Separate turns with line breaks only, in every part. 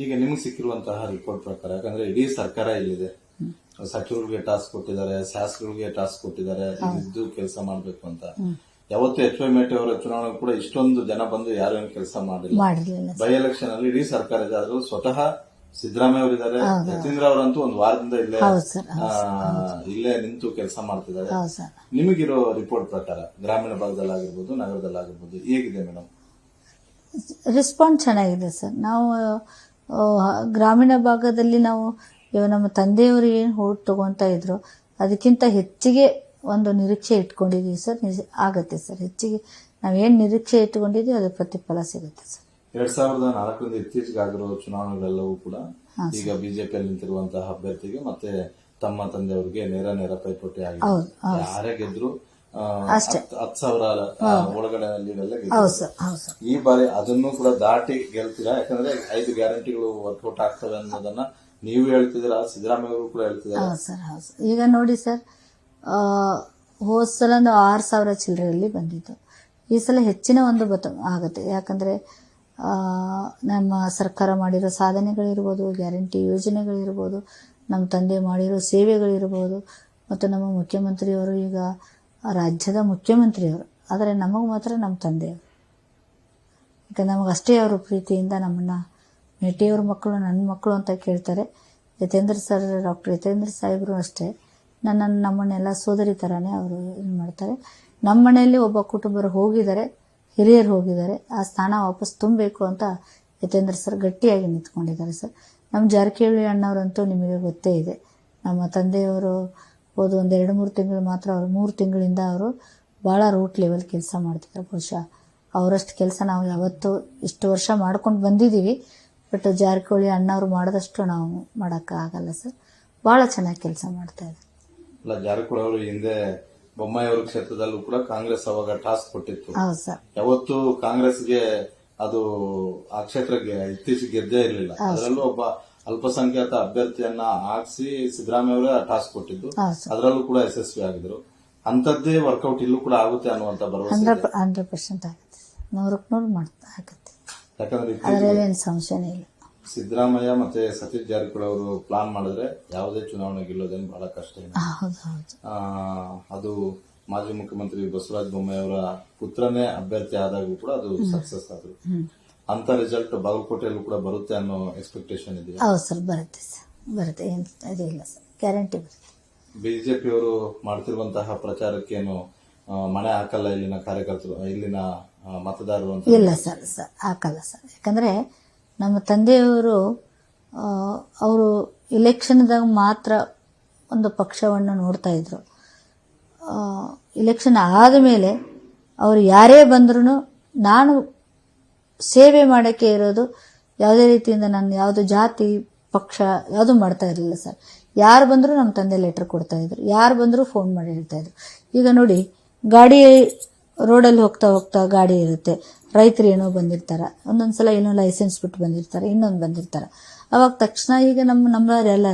ಈಗ ನಿಮ್ಗೆ ಸಿಕ್ಕಿರುವಂತಹ ರಿಪೋರ್ಟ್ ಪ್ರಕಾರ, ಯಾಕಂದ್ರೆ ಇಡೀ ಸರ್ಕಾರ ಇಲ್ಲಿದೆ, ಸಚಿವರಿಗೆ ಟಾಸ್ಕ್ ಕೊಟ್ಟಿದ್ದಾರೆ, ಶಾಸಕರಿಗೆ ಟಾಸ್ಕ್ ಕೊಟ್ಟಿದ್ದಾರೆ, ಇದ್ದು ಕೆಲಸ ಮಾಡ್ಬೇಕು ಅಂತ. ಯಾವತ್ತು ಎಚ್ ವೈ ಮೇಟಿ ಅವರ ಚುನಾವಣೆ ಕೂಡ ಇಷ್ಟೊಂದು ಜನ ಬಂದು ಯಾರು ಏನು ಕೆಲಸ ಮಾಡಿಲ್ಲ. ಬೈ ಎಲೆಕ್ಷನ್ ಅಲ್ಲಿ ಇಡೀ ಸರ್ಕಾರ ಇದೆ, ಆದ್ರೂ ಸ್ವತಃ ಸಿದ್ದರಾಮಯ್ಯ ಅವರಿದ್ದಾರೆ, ಯತೀಂದ್ರ ಅವರಂತೂ ಒಂದು ವಾರದಿಂದ ಇಲ್ಲೇ ನಿಂತು ಕೆಲಸ ಮಾಡ್ತಿದ್ದಾರೆ. ನಿಮಗಿರೋ ರಿಪೋರ್ಟ್ ಪ್ರಕಾರ ಗ್ರಾಮೀಣ ಭಾಗದಲ್ಲಾಗಿರ್ಬೋದು, ನಗರದಲ್ಲಾಗಿರ್ಬೋದು, ಹೇಗಿದೆ ಮೇಡಮ್
ರೆಸ್ಪಾನ್ಸ್? ಚೆನ್ನಾಗಿದೆ ಸರ್. ನಾವು ಗ್ರಾಮೀಣ ಭಾಗದಲ್ಲಿ ನಾವು ನಮ್ಮ ತಂದೆಯವರು ಏನು ಹೋಗಿ ತಗೊಂತ ಇದ್ರು ಅದಕ್ಕಿಂತ ಹೆಚ್ಚಿಗೆ ಒಂದು ನಿರೀಕ್ಷೆ ಇಟ್ಕೊಂಡಿದೀವಿ ಸರ್. ಆಗತ್ತೆ ಸರ್, ಹೆಚ್ಚಿಗೆ ನಾವೇನ್ ನಿರೀಕ್ಷೆ ಇಟ್ಕೊಂಡಿದೀವಿ ಅದು ಪ್ರತಿಫಲ ಸಿಗುತ್ತೆ ಸರ್.
2004 ಇತ್ತೀಚೆಗೆ ಆಗಿರೋ ಚುನಾವಣೆಗಳೆಲ್ಲವೂ ಕೂಡ ಈಗ ಬಿಜೆಪಿಯಲ್ಲಿ ನಿಂತಿರುವಂತಹ ಅಭ್ಯರ್ಥಿಗೆ ಮತ್ತೆ ತಮ್ಮ ತಂದೆಯವರಿಗೆ ನೇರ ಪೈಪೋಟಿ ಆಗಿದೆ. ಯಾರೇ ಗೆದ್ರು 10,000 ಒಳಗಡೆ ಈ ಬಾರಿ ಅದನ್ನು ಕೂಡ ದಾಟಿ ಗೆಲ್ತೀರಾ? ಯಾಕಂದ್ರೆ 5 ಗ್ಯಾರಂಟಿಗಳು ವರ್ಕೌಟ್ ಆಗ್ತವೆ ಅನ್ನೋದನ್ನ ನೀವು ಹೇಳ್ತಿದ್ದೀರಾ, ಸಿದ್ದರಾಮಯ್ಯ ಅವರು ಕೂಡ ಹೇಳ್ತಿದ್ದಾರೆ.
ಈಗ ನೋಡಿ ಸರ್, ಹೋದ ಸಲ 6,000 ಚಿಲ್ಲರೆಯಲ್ಲಿ ಬಂದಿತ್ತು. ಈ ಸಲ ಹೆಚ್ಚಿನ ಒಂದು ಆಗುತ್ತೆ. ಯಾಕಂದ್ರೆ ನಮ್ಮ ಸರ್ಕಾರ ಮಾಡಿರೋ ಸಾಧನೆಗಳಿರ್ಬೋದು, ಗ್ಯಾರಂಟಿ ಯೋಜನೆಗಳಿರ್ಬೋದು, ನಮ್ಮ ತಂದೆ ಮಾಡಿರೋ ಸೇವೆಗಳಿರ್ಬೋದು, ಮತ್ತು ನಮ್ಮ ಮುಖ್ಯಮಂತ್ರಿಯವರು ಈಗ ರಾಜ್ಯದ ಮುಖ್ಯಮಂತ್ರಿಯವರು. ಆದರೆ ನಮಗೆ ಮಾತ್ರ ನಮ್ಮ ತಂದೆಯವರು, ಯಾಕಂದ್ರೆ ನಮಗಷ್ಟೇ ಅವರು ಪ್ರೀತಿಯಿಂದ ನಮ್ಮನ್ನ ಮೇಟಿಯವ್ರ ಮಕ್ಕಳು ನನ್ನ ಮಕ್ಕಳು ಅಂತ ಕೇಳ್ತಾರೆ. ಡಾಕ್ಟರ್ ಯತೇಂದ್ರ ಸಾಹೇಬರು ಅಷ್ಟೇ ನಮ್ಮನ್ನೆಲ್ಲ ಸೋದರಿ ಥರನೇ ಅವರು ಇದು ಮಾಡ್ತಾರೆ. ನಮ್ಮ ಮನೆಯಲ್ಲಿ ಒಬ್ಬ ಕುಟುಂಬರು ಹೋಗಿದ್ದಾರೆ, ಹಿರಿಯರು ಹೋಗಿದ್ದಾರೆ, ಆ ಸ್ಥಾನ ವಾಪಸ್ ತುಂಬಬೇಕು ಅಂತ ಯತೇಂದ್ರ ಸರ್ ಗಟ್ಟಿಯಾಗಿ ನಿಂತ್ಕೊಂಡಿದ್ದಾರೆ ಸರ್. ನಮ್ಮ ಜಾರಕಿಹೊಳಿ ಅಣ್ಣವರಂತೂ ನಿಮಗೆ ಗೊತ್ತೇ ಇದೆ, ನಮ್ಮ ತಂದೆಯವರು ಹೋದ ಒಂದು 2-3 ತಿಂಗಳು ಮಾತ್ರ, ಅವರು 3 ತಿಂಗಳಿಂದ ಅವರು ಭಾಳ ರೂಟ್ ಲೆವೆಲ್ ಕೆಲಸ ಮಾಡ್ತಿದ್ದಾರೆ. ಬಹುಶಃ ಅವರಷ್ಟು ಕೆಲಸ ನಾವು ಯಾವತ್ತೂ ಇಷ್ಟು ವರ್ಷ ಮಾಡ್ಕೊಂಡು ಬಂದಿದ್ದೀವಿ. ಬಟ್ ಜಾರಕಿಹೊಳಿ ಅಣ್ಣವ್ರು ಮಾಡಿದಷ್ಟು ನಾವು ಮಾಡೋಕ್ಕಾಗಲ್ಲ ಸರ್. ಭಾಳ ಚೆನ್ನಾಗಿ ಕೆಲಸ ಮಾಡ್ತಾ ಇದ್ದಾರೆ.
ಅಲ್ಲ, ಜಾರಕಿಹೊಳಿ ಅವರು ಹಿಂದೆ ಬೊಮ್ಮಾಯಿಯವರ ಕ್ಷೇತ್ರದಲ್ಲೂ ಕೂಡ ಕಾಂಗ್ರೆಸ್ ಅವಾಗ ಟಾಸ್ಕ್ ಕೊಟ್ಟಿತ್ತು.
ಹೌದು ಸರ್.
ಯಾವತ್ತು ಕಾಂಗ್ರೆಸ್ಗೆ ಅದು ಆ ಕ್ಷೇತ್ರಕ್ಕೆ ಇತ್ತೀಚೆಗೆ ಗೆದ್ದೇ ಇರಲಿಲ್ಲ. ಅದರಲ್ಲೂ ಒಬ್ಬ ಅಲ್ಪಸಂಖ್ಯಾತ ಅಭ್ಯರ್ಥಿಯನ್ನ ಹಾಕಿಸಿ ಸಿದ್ದರಾಮಯ್ಯ ಅವರೇ ಆ ಟಾಸ್ಕ್ ಕೊಟ್ಟಿದ್ದು, ಅದರಲ್ಲೂ ಕೂಡ ಯಶಸ್ವಿ ಆಗಿದ್ರು. ಅಂತದ್ದೇ ವರ್ಕೌಟ್ ಇಲ್ಲೂ ಕೂಡ ಆಗುತ್ತೆ ಅನ್ನುವಂತ ಭರವಸೆ
100% ಆಗುತ್ತೆ, 100% ಆಗುತ್ತೆ.
ಯಾಕಂದ್ರೆ
ಅದರಲ್ಲಿ ಏನು ಸಂಶಯನೇ ಇಲ್ಲ.
ಸಿದ್ದರಾಮಯ್ಯ ಮತ್ತೆ ಸತೀಶ್ ಜಾರಕಿಹೊಳಿ ಅವರು ಪ್ಲಾನ್ ಮಾಡಿದ್ರೆ ಯಾವುದೇ ಚುನಾವಣೆ ಗೆಲ್ಲೋದೇನು ಬಹಳ ಕಷ್ಟ ಇಲ್ಲ. ಅದು ಮಾಜಿ ಮುಖ್ಯಮಂತ್ರಿ ಬಸವರಾಜ ಬೊಮ್ಮಾಯಿ ಅವರ ಪುತ್ರನೇ ಅಭ್ಯರ್ಥಿ ಆದಾಗೂ ಕೂಡ ಅದು ಸಕ್ಸಸ್ ಆದ್ರು. ಅಂತ ರಿಸಲ್ಟ್ ಬಾಗಲಕೋಟೆಯಲ್ಲೂ ಕೂಡ ಬರುತ್ತೆ ಅನ್ನೋ ಎಕ್ಸ್ಪೆಕ್ಟೇಷನ್ ಇದೆ.
ಹೌದು ಸರ್, ಬರುತ್ತೆ ಸರ್, ಬರುತ್ತೆ, ಏನು ಇಲ್ಲ ಸರ್, ಗ್ಯಾರಂಟಿ ಬರುತ್ತೆ.
ಬಿಜೆಪಿಯವರು ಮಾಡ್ತಿರುವಂತಹ ಪ್ರಚಾರಕ್ಕೇನು ಮಣೆ ಹಾಕಲ್ಲ ಇಲ್ಲಿನ ಕಾರ್ಯಕರ್ತರು, ಇಲ್ಲಿನ ಮತದಾರರು ಅಂತ?
ಇಲ್ಲ ಸರ್, ಹಾಕಲ್ಲ ಸರ್. ಯಾಕಂದ್ರೆ ನಮ್ಮ ತಂದೆಯವರು ಅವರು ಇಲೆಕ್ಷನ್ದಾಗ ಮಾತ್ರ ಒಂದು ಪಕ್ಷವನ್ನು ನೋಡ್ತಾ ಇದ್ರು. ಇಲೆಕ್ಷನ್ ಆದಮೇಲೆ ಅವರು ಯಾರೇ ಬಂದ್ರೂ ನಾನು ಸೇವೆ ಮಾಡೋಕ್ಕೆ ಇರೋದು, ಯಾವುದೇ ರೀತಿಯಿಂದ ನಾನು ಯಾವುದು ಜಾತಿ ಪಕ್ಷ ಯಾವುದು ಮಾಡ್ತಾ ಇರಲಿಲ್ಲ ಸರ್. ಯಾರು ಬಂದರೂ ನಮ್ಮ ತಂದೆ ಲೆಟರ್ ಕೊಡ್ತಾ ಇದ್ರು, ಯಾರು ಬಂದರೂ ಫೋನ್ ಮಾಡಿ ಹೇಳ್ತಾ ಇದ್ರು. ಈಗ ನೋಡಿ, ಗಾಡಿ ರೋಡಲ್ಲಿ ಹೋಗ್ತಾ ಗಾಡಿ ಇರುತ್ತೆ, ರೈತರು ಏನೋ ಬಂದಿರ್ತಾರೆ, ಒಂದೊಂದ್ಸಲ ಏನೋ ಲೈಸೆನ್ಸ್ ಬಿಟ್ಟು ಬಂದಿರ್ತಾರೆ, ಇನ್ನೊಂದು ಬಂದಿರ್ತಾರೆ. ಅವಾಗ ತಕ್ಷಣ ಈಗ ನಮ್ಮವರೆಲ್ಲ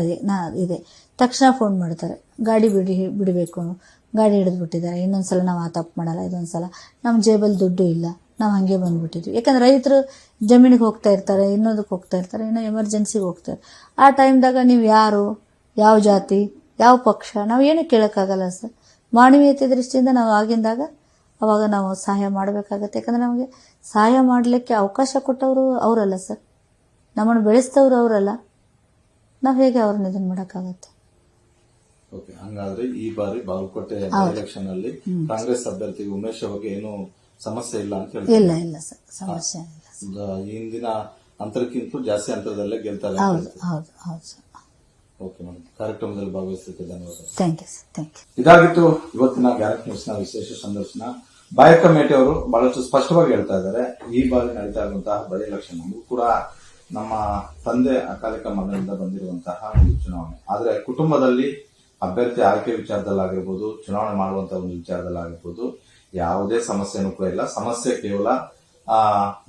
ಇದೆ, ತಕ್ಷಣ ಫೋನ್ ಮಾಡ್ತಾರೆ, ಗಾಡಿ ಬಿಡಬೇಕು, ಗಾಡಿ ಹಿಡಿದ್ಬಿಟ್ಟಿದ್ದಾರೆ, ಇನ್ನೊಂದ್ಸಲ ನಾವು ಆ ತಪ್ಪು ಮಾಡಲ್ಲ, ಇದೊಂದ್ಸಲ ನಮ್ಮ ಜೇಬಲ್ಲಿ ದುಡ್ಡು ಇಲ್ಲ, ನಾವು ಹಾಗೆ ಬಂದ್ಬಿಟ್ಟಿದ್ವಿ. ಯಾಕಂದ್ರೆ ರೈತರು ಜಮೀನಿಗೆ ಹೋಗ್ತಾ ಇರ್ತಾರೆ, ಇನ್ನೊಂದಕ್ಕೆ ಹೋಗ್ತಾ ಇರ್ತಾರೆ, ಇನ್ನೂ ಎಮರ್ಜೆನ್ಸಿಗೆ ಹೋಗ್ತಾರೆ. ಆ ಟೈಮ್ದಾಗ ನೀವು ಯಾರು, ಯಾವ ಜಾತಿ, ಯಾವ ಪಕ್ಷ, ನಾವು ಏನೂ ಕೇಳೋಕ್ಕಾಗಲ್ಲ ಸರ್. ಮಾನವೀಯತೆ ದೃಷ್ಟಿಯಿಂದ ನಾವು ಆಗಿಂದಾಗ ಅವಾಗ ನಾವು ಸಹಾಯ ಮಾಡಬೇಕಾಗತ್ತೆ. ಯಾಕಂದ್ರೆ ನಮಗೆ ಸಹಾಯ ಮಾಡಲಿಕ್ಕೆ ಅವಕಾಶ ಕೊಟ್ಟವರು ಅವರಲ್ಲ ಸರ್, ನಮ್ಮನ್ನು ಬೆಳೆಸಿದವರು ಅವರಲ್ಲ, ನಾವು ಹೇಗೆ ಅವ್ರನ್ನ ಇದನ್ನ ಮಾಡೋಕ್ಕಾಗತ್ತೆ?
ಹಂಗಾದ್ರೆ ಈ ಬಾರಿ ಬಾಗಲಕೋಟೆ ಎಲೆಕ್ಷನ್ ಅಲ್ಲಿ ಕಾಂಗ್ರೆಸ್ ಅಭ್ಯರ್ಥಿ ಉಮೇಶ್ ಅವರಿಗೆ ಏನು ಸಮಸ್ಯೆ ಇಲ್ಲ ಅಂತ ಹೇಳಿ?
ಇಲ್ಲ ಸರ್, ಸಮಸ್ಯೆ ಇಲ್ಲ.
ಹಿಂದಿನ ಅಂತರಕ್ಕಿಂತ ಜಾಸ್ತಿ ಅಂತರದಲ್ಲೇ ಗೆಲ್ತಾರೆ.
ಹೌದು ಸರ್.
ಓಕೆ ಮೇಡಮ್, ಕಾರ್ಯಕ್ರಮದಲ್ಲಿ ಭಾಗವಹಿಸಿದ್ದಕ್ಕೆ ಧನ್ಯವಾದ.
Thank you sir, thank you.
ಇದಾಗಿತ್ತು ಇವತ್ತಿನ ಗ್ಯಾರಂಟಿ ನ್ಯೂಸ್ನ ವಿಶೇಷ ಸಂದರ್ಶನ. ಬಾಯಕ್ಕ ಮೇಟಿ ಅವರು ಬಹಳಷ್ಟು ಸ್ಪಷ್ಟವಾಗಿ ಹೇಳ್ತಾ ಇದ್ದಾರೆ, ಈ ಬಾರಿ ನಡೀತಾ ಇರುವಂತಹ ಬೈ ಎಲೆಕ್ಷನ್ ಕೂಡ ನಮ್ಮ ತಂದೆ ಅಕಾಲಿಕ ಮರಣದಿಂದ ಬಂದಿರುವಂತಹ ಒಂದು ಚುನಾವಣೆ. ಆದ್ರೆ ಕುಟುಂಬದಲ್ಲಿ ಅಭ್ಯರ್ಥಿ ಆಯ್ಕೆ ವಿಚಾರದಲ್ಲಾಗಿರ್ಬೋದು, ಚುನಾವಣೆ ಮಾಡುವಂತಹ ಒಂದು ವಿಚಾರದಲ್ಲಾಗಿರ್ಬೋದು ಯಾವುದೇ ಸಮಸ್ಯೆನೂ ಕೂಡ ಇಲ್ಲ. ಸಮಸ್ಯೆ ಕೇವಲ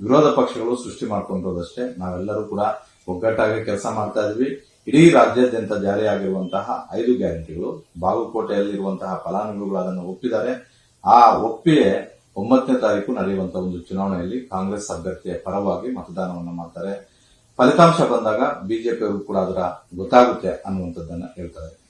ವಿರೋಧ ಪಕ್ಷಗಳು ಸೃಷ್ಟಿ ಮಾಡ್ಕೊಂಡಿರೋದಷ್ಟೇ. ನಾವೆಲ್ಲರೂ ಕೂಡ ಒಗ್ಗಟ್ಟಾಗಿ ಕೆಲಸ ಮಾಡ್ತಾ ಇದ್ವಿ. ಇಡೀ ರಾಜ್ಯಾದ್ಯಂತ ಜಾರಿಯಾಗಿರುವಂತಹ 5 ಗ್ಯಾರಂಟಿಗಳು ಬಾಗಲಕೋಟೆಯಲ್ಲಿರುವಂತಹ ಫಲಾನುಭವಿಗಳು ಅದನ್ನು ಒಪ್ಪಿದ್ದಾರೆ. ಆ ಒಪ್ಪಿಗೆ 9ನೇ ತಾರೀಕು ನಡೆಯುವಂತಹ ಒಂದು ಚುನಾವಣೆಯಲ್ಲಿ ಕಾಂಗ್ರೆಸ್ ಅಭ್ಯರ್ಥಿಯ ಪರವಾಗಿ ಮತದಾನವನ್ನು ಮಾಡ್ತಾರೆ. ಫಲಿತಾಂಶ ಬಂದಾಗ ಬಿಜೆಪಿ ಅವರು ಕೂಡ ಅದರ ಗೊತ್ತಾಗುತ್ತೆ ಅನ್ನುವಂಥದ್ದನ್ನ ಹೇಳ್ತಾರೆ.